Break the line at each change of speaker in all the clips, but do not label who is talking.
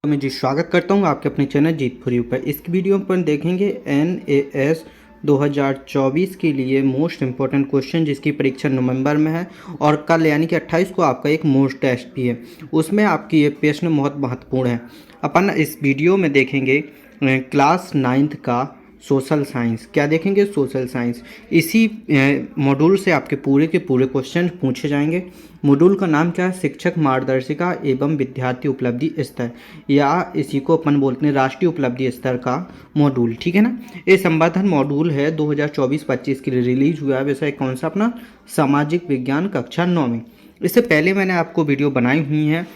मैं जी स्वागत करता हूं आपके अपने चैनल जीत फॉर यू पर। इस वीडियो पर देखेंगे NAS 2024 के लिए मोस्ट इम्पॉर्टेंट क्वेश्चन जिसकी परीक्षा नवंबर में है और कल यानी कि 28 को आपका एक मोस्ट टेस्ट भी है। उसमें आपकी ये प्रश्न बहुत महत्वपूर्ण है। अपन इस वीडियो में देखेंगे क्लास 9th का सोशल साइंस। क्या देखेंगे? Social science. इसी मॉड्यूल से आपके पूरे के पूरे क्वेश्चन पूछे जाएंगे। मॉड्यूल का नाम क्या है? शिक्षक मार्गदर्शिका एवं विद्यार्थी उपलब्धि स्तर, या इसी को अपन बोलते हैं राष्ट्रीय उपलब्धि स्तर का मॉड्यूल। ठीक है ना। ये संवर्धन मॉड्यूल है 2024-25 के लिए रिलीज हुआ है। विषय कौन सा? अपना सामाजिक विज्ञान कक्षा 9 में। इससे पहले मैंने आपको वीडियो बनाई हुई है।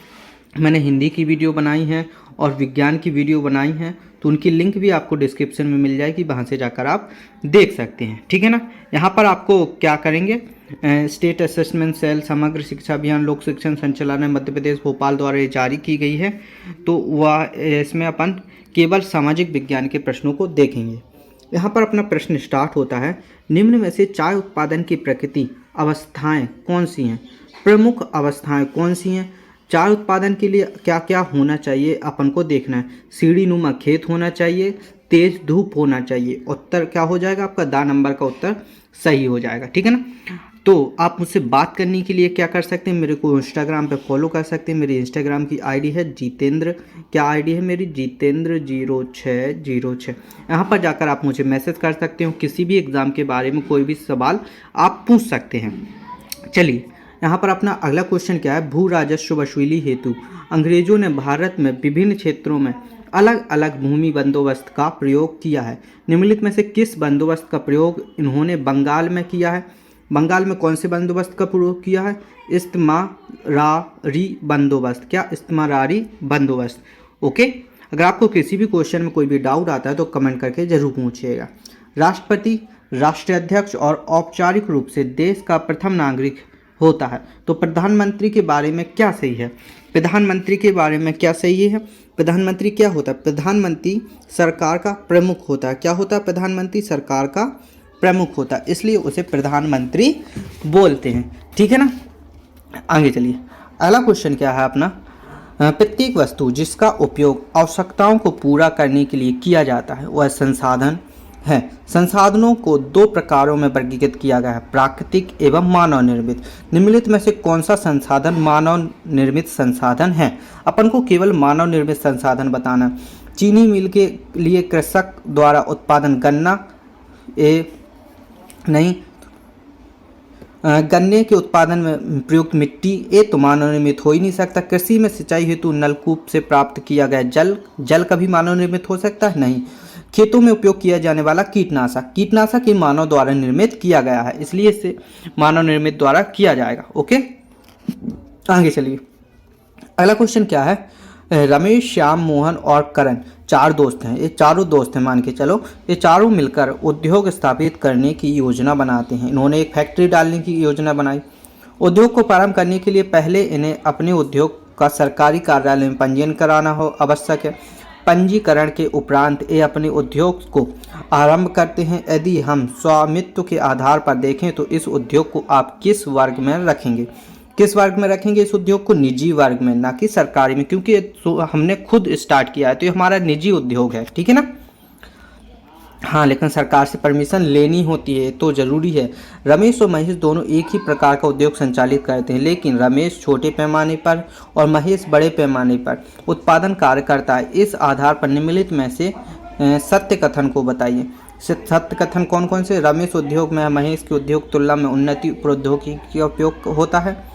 मैंने हिंदी की वीडियो बनाई है और विज्ञान की वीडियो बनाई है, तो उनकी लिंक भी आपको डिस्क्रिप्शन में मिल जाएगी, वहाँ से जाकर आप देख सकते हैं। ठीक है ना। यहाँ पर आपको क्या करेंगे? स्टेट असेसमेंट सेल समग्र शिक्षा अभियान लोक शिक्षण संचालनालय मध्य प्रदेश भोपाल द्वारा ये जारी की गई है। तो वह इसमें अपन केवल सामाजिक विज्ञान के प्रश्नों को देखेंगे। यहाँ पर अपना प्रश्न स्टार्ट होता है, निम्न में से चाय उत्पादन की प्रकृति अवस्थाएं कौन सी हैं? प्रमुख अवस्थाएं कौन सी हैं? चाय उत्पादन के लिए क्या क्या होना चाहिए अपन को देखना है। सीढ़ी नुमा खेत होना चाहिए, तेज धूप होना चाहिए। उत्तर क्या हो जाएगा आपका? दा नंबर का उत्तर सही हो जाएगा। ठीक है ना। तो आप मुझसे बात करने के लिए क्या कर सकते हैं? मेरे को इंस्टाग्राम पे फॉलो कर सकते हैं। मेरी इंस्टाग्राम की आईडी है जितेंद्र। क्या आईडी है मेरी? जितेंद्र0606। यहाँ पर जाकर आप मुझे मैसेज कर सकते हो। किसी भी एग्ज़ाम के बारे में कोई भी सवाल आप पूछ सकते हैं। चलिए, यहाँ पर अपना अगला क्वेश्चन क्या है? भू राजस्व वसूली हेतु अंग्रेजों ने भारत में विभिन्न क्षेत्रों में अलग अलग भूमि बंदोबस्त का प्रयोग किया है। निम्नलिखित में से किस बंदोबस्त का प्रयोग इन्होंने बंगाल में किया है? बंगाल में कौन से बंदोबस्त का प्रयोग किया है? इस्तेमारारी बंदोबस्त। क्या? इस्तेमारारी बंदोबस्त। ओके। अगर आपको किसी भी क्वेश्चन में कोई भी डाउट आता है तो कमेंट करके जरूर पूछिएगा। राष्ट्रपति, राष्ट्रीय अध्यक्ष और औपचारिक रूप से देश का प्रथम नागरिक होता है। तो प्रधानमंत्री के बारे में क्या सही है? प्रधानमंत्री के बारे में क्या सही है? प्रधानमंत्री क्या होता है? प्रधानमंत्री सरकार का प्रमुख होता है। क्या होता है? प्रधानमंत्री सरकार का प्रमुख होता है, इसलिए उसे प्रधानमंत्री बोलते हैं। ठीक है ना। आगे चलिए, अगला क्वेश्चन क्या है अपना? प्रत्येक वस्तु जिसका उपयोग आवश्यकताओं को पूरा करने के लिए किया जाता है वह संसाधन है। संसाधनों को दो प्रकारों में वर्गीकृत किया गया है, प्राकृतिक एवं मानव निर्मित। निम्नलिखित में से कौन सा संसाधन मानव निर्मित संसाधन है? अपन को केवल मानव निर्मित संसाधन बताना। चीनी मिल के लिए कृषक द्वारा उत्पादन गन्ना नहीं, गन्ने के उत्पादन में प्रयुक्त मिट्टी, ये तो मानव निर्मित हो ही नहीं सकता। कृषि में सिंचाई हेतु नलकूप से प्राप्त किया गया जल कभी मानव निर्मित हो सकता है? नहीं। खेतों में उपयोग किया जाने वाला कीटनाशक ही मानव द्वारा निर्मित किया गया है, इसलिए इसे मानव निर्मित द्वारा किया जाएगा। ओके। आगे चलिए, अगला क्वेश्चन क्या है? रमेश, श्याम, मोहन और करण चार दोस्त हैं। ये चारों दोस्त हैं, मान के चलो। ये चारों मिलकर उद्योग स्थापित करने की योजना बनाते हैं। इन्होंने एक फैक्ट्री डालने की योजना बनाई। उद्योग को प्रारंभ करने के लिए पहले इन्हें अपने उद्योग का सरकारी कार्यालय में पंजीयन कराना हो आवश्यक है। पंजीकरण के उपरांत ये अपने उद्योग को आरंभ करते हैं। यदि हम स्वामित्व के आधार पर देखें तो इस उद्योग को आप किस वर्ग में रखेंगे? किस वर्ग में रखेंगे इस उद्योग को? निजी वर्ग में, ना कि सरकारी में, क्योंकि हमने खुद स्टार्ट किया है तो ये हमारा निजी उद्योग है। ठीक है ना। हाँ, लेकिन सरकार से परमिशन लेनी होती है, तो जरूरी है। रमेश और महेश दोनों एक ही प्रकार का उद्योग संचालित करते हैं, लेकिन रमेश छोटे पैमाने पर और महेश बड़े पैमाने पर उत्पादन कार्य करता है। इस आधार पर निम्नलिखित में से सत्य कथन को बताइए। सत्य कथन कौन कौन से? रमेश उद्योग में महेश के उद्योग तुलना में उन्नति प्रौद्योगिकी का उपयोग होता है।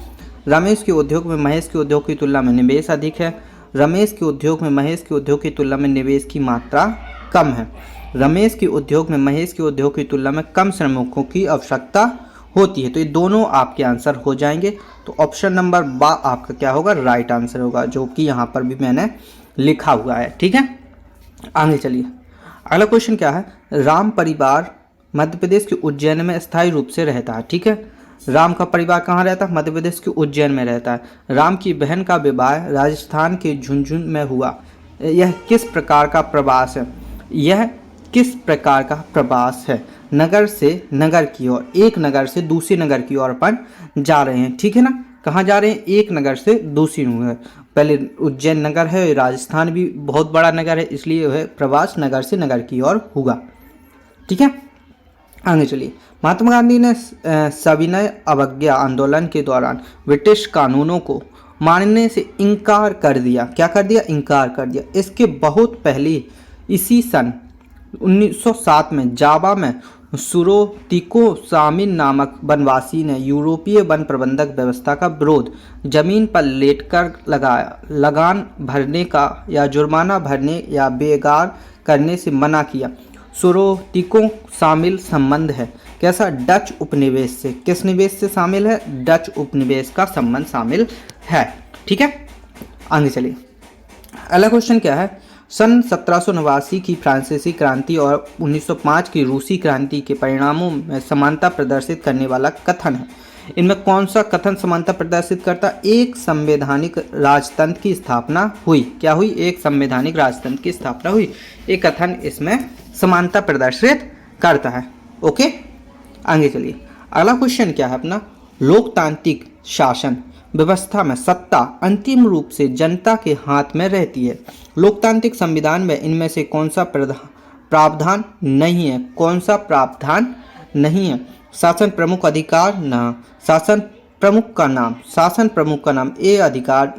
रमेश के उद्योग में महेश के उद्योग की तुलना में निवेश अधिक है। रमेश के उद्योग में महेश के उद्योग की तुलना में निवेश की मात्रा कम है। रमेश के उद्योग में महेश के उद्योग की तुलना में कम श्रमिकों की आवश्यकता होती है। तो ये दोनों आपके आंसर हो जाएंगे। तो ऑप्शन नंबर बा आपका क्या होगा? राइट आंसर होगा, जो कि यहाँ पर भी मैंने लिखा हुआ है। ठीक है। आगे चलिए, अगला क्वेश्चन क्या है? राम परिवार मध्य प्रदेश के उज्जैन में स्थायी रूप से रहता है। ठीक है। राम का परिवार कहाँ रहता है? मध्य प्रदेश के उज्जैन में रहता है। राम की बहन का विवाह राजस्थान के झुंझुनू में हुआ। यह किस प्रकार का प्रवास है? यह किस प्रकार का प्रवास है? नगर से नगर की ओर, एक नगर से दूसरे नगर की ओर अपन जा रहे हैं। ठीक है ना। कहाँ जा रहे हैं? एक नगर से दूसरी नगर। पहले उज्जैन नगर है, राजस्थान भी बहुत बड़ा नगर है, इसलिए वह प्रवास नगर से नगर की ओर होगा। ठीक है, आगे चलिए। महात्मा गांधी ने सविनय अवज्ञा आंदोलन के दौरान ब्रिटिश कानूनों को मानने से इनकार कर दिया। क्या कर दिया? इनकार कर दिया। इसके बहुत पहले इसी सन 1907 में जावा में सुरोतिको सामिन नामक वनवासी ने यूरोपीय वन प्रबंधक व्यवस्था का विरोध जमीन पर लेटकर लगाया, लगान भरने का या जुर्माना भरने या बेगार करने से मना किया। सुरोतिको शामिल संबंध है कैसा? डच उपनिवेश से। किस निवेश से शामिल है? डच उपनिवेश का संबंध शामिल है। ठीक है, आगे चलिए। अगला क्वेश्चन क्या है? सन 1789 की फ्रांसीसी क्रांति और 1905 की रूसी क्रांति के परिणामों में समानता प्रदर्शित करने वाला कथन है। इनमें कौन सा कथन समानता प्रदर्शित करता? एक संवैधानिक राजतंत्र की स्थापना हुई। क्या हुई? एक संवैधानिक राजतंत्र की स्थापना हुई। एक कथन इसमें समानता प्रदर्शित करता है। ओके, आगे चलिए। अगला क्वेश्चन क्या है अपना? लोकतांत्रिक शासन व्यवस्था में सत्ता अंतिम रूप से जनता के हाथ में रहती है। लोकतांत्रिक संविधान में इनमें से कौन सा प्रावधान नहीं है? कौन सा प्रावधान नहीं है? शासन प्रमुख अधिकार न, शासन प्रमुख का नाम, शासन प्रमुख का नाम ये अधिकार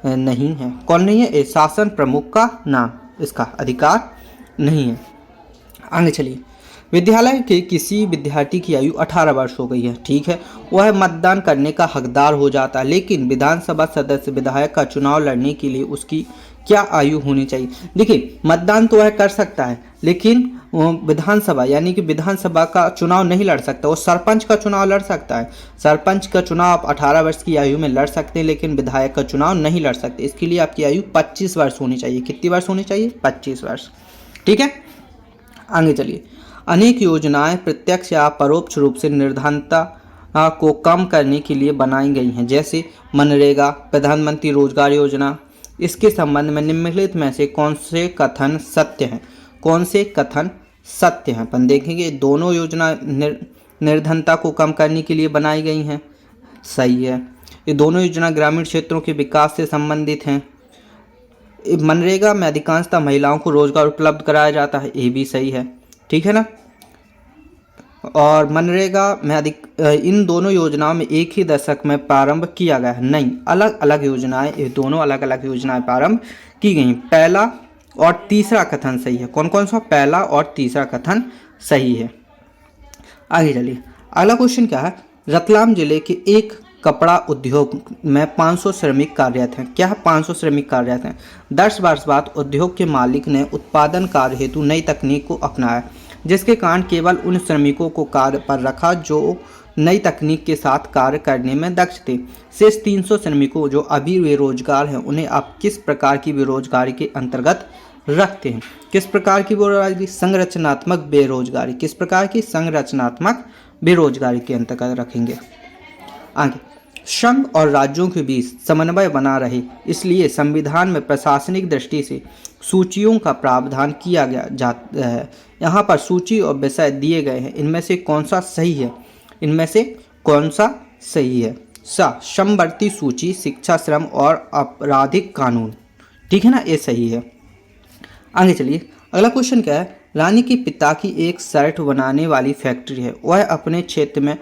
नहीं है। कौन नहीं है? ये शासन प्रमुख का नाम, इसका अधिकार नहीं है। आगे चलिए। विद्यालय के किसी विद्यार्थी की आयु 18 वर्ष हो गई है, ठीक है, वह मतदान करने का हकदार हो जाता है, लेकिन विधानसभा सदस्य विधायक का चुनाव लड़ने के लिए उसकी क्या आयु होनी चाहिए? देखिए, मतदान तो वह कर सकता है, लेकिन वो विधानसभा यानी कि विधानसभा का चुनाव नहीं लड़ सकता। वो सरपंच का चुनाव लड़ सकता है। सरपंच का चुनाव आप 18 वर्ष की आयु में लड़ सकते हैं, लेकिन विधायक का चुनाव नहीं लड़ सकते। इसके लिए आपकी आयु 25 वर्ष होनी चाहिए। कितनी वर्ष होनी चाहिए? 25 वर्ष। ठीक है, आगे चलिए। अनेक योजनाएं प्रत्यक्ष या परोक्ष रूप से निर्धनता को कम करने के लिए बनाई गई हैं, जैसे मनरेगा, प्रधानमंत्री रोजगार योजना। इसके संबंध में निम्नलिखित में से कौन से कथन सत्य हैं? कौन से कथन सत्य हैं? अपन देखेंगे। दोनों योजना निर्धनता को कम करने के लिए बनाई गई हैं, सही है। ये दोनों योजना ग्रामीण क्षेत्रों के विकास से संबंधित हैं। मनरेगा में अधिकांशतः महिलाओं को रोजगार उपलब्ध कराया जाता है, ये भी सही है। ठीक है ना। और मनरेगा में इन दोनों योजनाओं में एक ही दशक में प्रारंभ किया गया है? नहीं, अलग अलग योजनाएं, ये दोनों अलग अलग योजनाएं प्रारंभ की गई। पहला और तीसरा कथन सही है। कौन कौन सा? पहला और तीसरा कथन सही है। आगे चलिए। अगला क्वेश्चन क्या है? रतलाम जिले के एक कपड़ा उद्योग में 500 श्रमिक कार्यरत हैं। क्या है? 500 श्रमिक कार्यरत हैं। 10 वर्ष बाद उद्योग के मालिक ने उत्पादन कार्य हेतु नई तकनीक को अपनाया, जिसके कारण केवल उन श्रमिकों को कार्य पर रखा जो नई तकनीक के साथ कार्य करने में दक्ष थे। शेष 300 श्रमिकों जो अभी बेरोजगार हैं, उन्हें आप किस प्रकार की बेरोजगारी के अंतर्गत रखते हैं? किस प्रकार की बेरोजगारी? संरचनात्मक बेरोजगारी। किस प्रकार की? संरचनात्मक बेरोजगारी के अंतर्गत रखेंगे। आगे, संघ और राज्यों के बीच समन्वय बना रहे, इसलिए संविधान में प्रशासनिक दृष्टि से सूचियों का प्रावधान किया गया जाता है। यहाँ पर सूची और विषय दिए गए हैं, इनमें से कौन सा सही है? इनमें से कौन सा सही है? समवर्ती सूची, शिक्षा, श्रम और आपराधिक कानून। ठीक है ना, ये सही है। आगे चलिए। अगला क्वेश्चन क्या है? रानी के पिता की एक शर्ट बनाने वाली फैक्ट्री है। वह अपने क्षेत्र में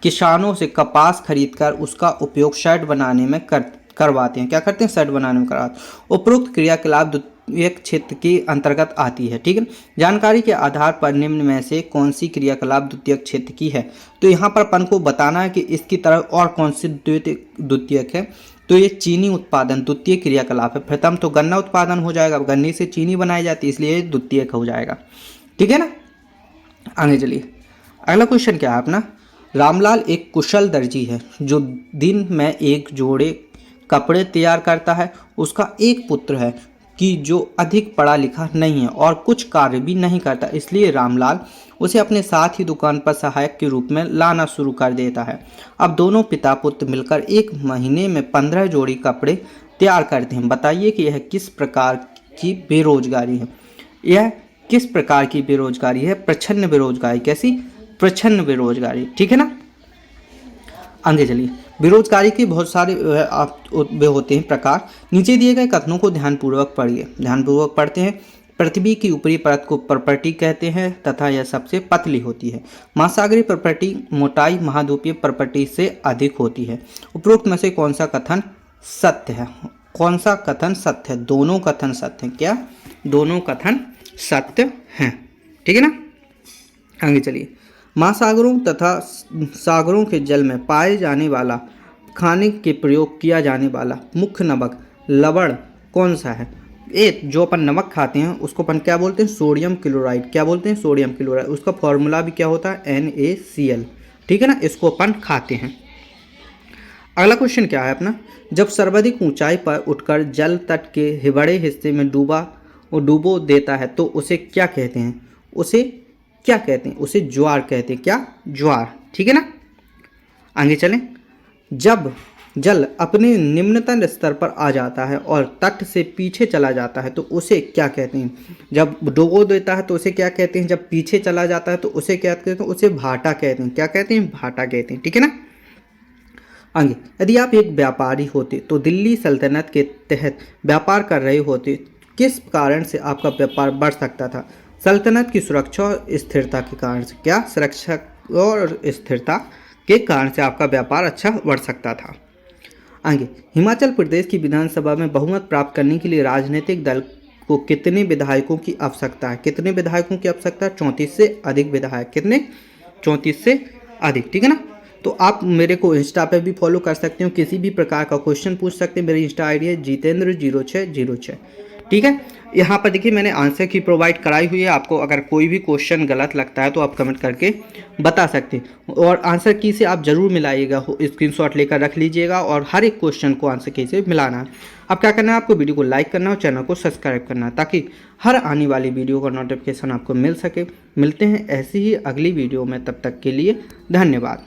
किसानों से कपास खरीदकर उसका उपयोग शर्ट बनाने में करवाते हैं। क्या करते हैं? शर्ट बनाने में करवाते हैं। उपरोक्त क्रियाकलाप द्वितीयक क्षेत्र के अंतर्गत आती है। ठीक है, जानकारी के आधार पर निम्न में से कौन सी क्रियाकलाप द्वितीयक क्षेत्र की है? तो यहाँ पर अपन को बताना है कि इसकी तरह और कौन सी द्वितीयक है। तो ये चीनी उत्पादन द्वितीय क्रियाकलाप है। प्रथम तो गन्ना उत्पादन हो जाएगा, गन्ने से चीनी बनाई जाती है, इसलिए द्वितीयक हो जाएगा। ठीक है ना। आगे चलिए। अगला क्वेश्चन क्या है अपना? रामलाल एक कुशल दर्जी है जो दिन में एक जोड़े कपड़े तैयार करता है। उसका एक पुत्र है कि जो अधिक पढ़ा लिखा नहीं है और कुछ कार्य भी नहीं करता, इसलिए रामलाल उसे अपने साथ ही दुकान पर सहायक के रूप में लाना शुरू कर देता है। अब दोनों पिता पुत्र मिलकर एक महीने में 15 जोड़ी कपड़े तैयार करते हैं। बताइए कि यह किस प्रकार की बेरोजगारी है? यह किस प्रकार की बेरोजगारी है? प्रच्छन्न बेरोजगारी। कैसी? प्रच्छन्न बेरोजगारी। ठीक है ना। आगे चलिए। बेरोजगारी के बहुत सारे वे होते हैं प्रकार। नीचे दिए गए कथनों को ध्यानपूर्वक पढ़िए। ध्यानपूर्वक पढ़ते हैं। पृथ्वी की ऊपरी परत को प्रॉपर्टी कहते हैं तथा यह सबसे पतली होती है। महासागरीय प्रॉपर्टी मोटाई महाद्वीपीय प्रॉपर्टी से अधिक होती है। उपरोक्त में से कौन सा कथन सत्य है? कौन सा कथन सत्य है? दोनों कथन सत्य हैं। क्या? दोनों कथन सत्य हैं। ठीक है ना। आगे चलिए। महासागरों तथा सागरों के जल में पाए जाने वाला खाने के प्रयोग किया जाने वाला मुख्य नमक लवण कौन सा है? एक जो अपन नमक खाते हैं उसको अपन क्या बोलते हैं? Sodium chloride. क्या बोलते हैं? Sodium chloride. उसका फॉर्मूला भी क्या होता है? NaCl। ठीक है ना। इसको अपन खाते हैं। अगला क्वेश्चन क्या है अपना? जब सर्वाधिक ऊंचाई पर उठकर जल तट के बड़े हिस्से में डूबो देता है तो उसे क्या कहते हैं? उसे क्या कहते हैं? उसे ज्वार कहते हैं। क्या? ज्वार। ठीक है ना। आगे चलें। जब जल अपने निम्नतम स्तर पर आ जाता है और तट से पीछे चला जाता है तो उसे क्या कहते हैं? जब डुबो देता है तो उसे क्या कहते हैं? जब पीछे चला जाता है तो उसे क्या कहते हैं? उसे भाटा कहते हैं। क्या कहते हैं? भाटा कहते हैं। ठीक है ना। आगे, यदि आप एक व्यापारी होते तो दिल्ली सल्तनत के तहत व्यापार कर रहे होते, किस कारण से आपका व्यापार बढ़ सकता था? सल्तनत की सुरक्षा और स्थिरता के कारण से। क्या? सुरक्षा और स्थिरता के कारण से आपका व्यापार अच्छा बढ़ सकता था। आगे, हिमाचल प्रदेश की विधानसभा में बहुमत प्राप्त करने के लिए राजनीतिक दल को कितने विधायकों की आवश्यकता है? कितने विधायकों की आवश्यकता है? 34 से अधिक विधायक। कितने? 34 से अधिक। ठीक है ना। तो आप मेरे को इंस्टा पे भी फॉलो कर सकते हो, किसी भी प्रकार का क्वेश्चन पूछ सकते हैं। मेरी इंस्टा आईडी है जितेंद्र0606। ठीक है। यहाँ पर देखिए मैंने आंसर की प्रोवाइड कराई हुई है। आपको अगर कोई भी क्वेश्चन गलत लगता है तो आप कमेंट करके बता सकते हैं। और आंसर की से आप जरूर मिलाइएगा, स्क्रीनशॉट लेकर रख लीजिएगा और हर एक क्वेश्चन को आंसर की से मिलाना है। अब क्या करना है? आपको वीडियो को लाइक करना है और चैनल को सब्सक्राइब करना है ताकि हर आने वाली वीडियो का नोटिफिकेशन आपको मिल सके। मिलते हैं ऐसी ही अगली वीडियो में, तब तक के लिए धन्यवाद।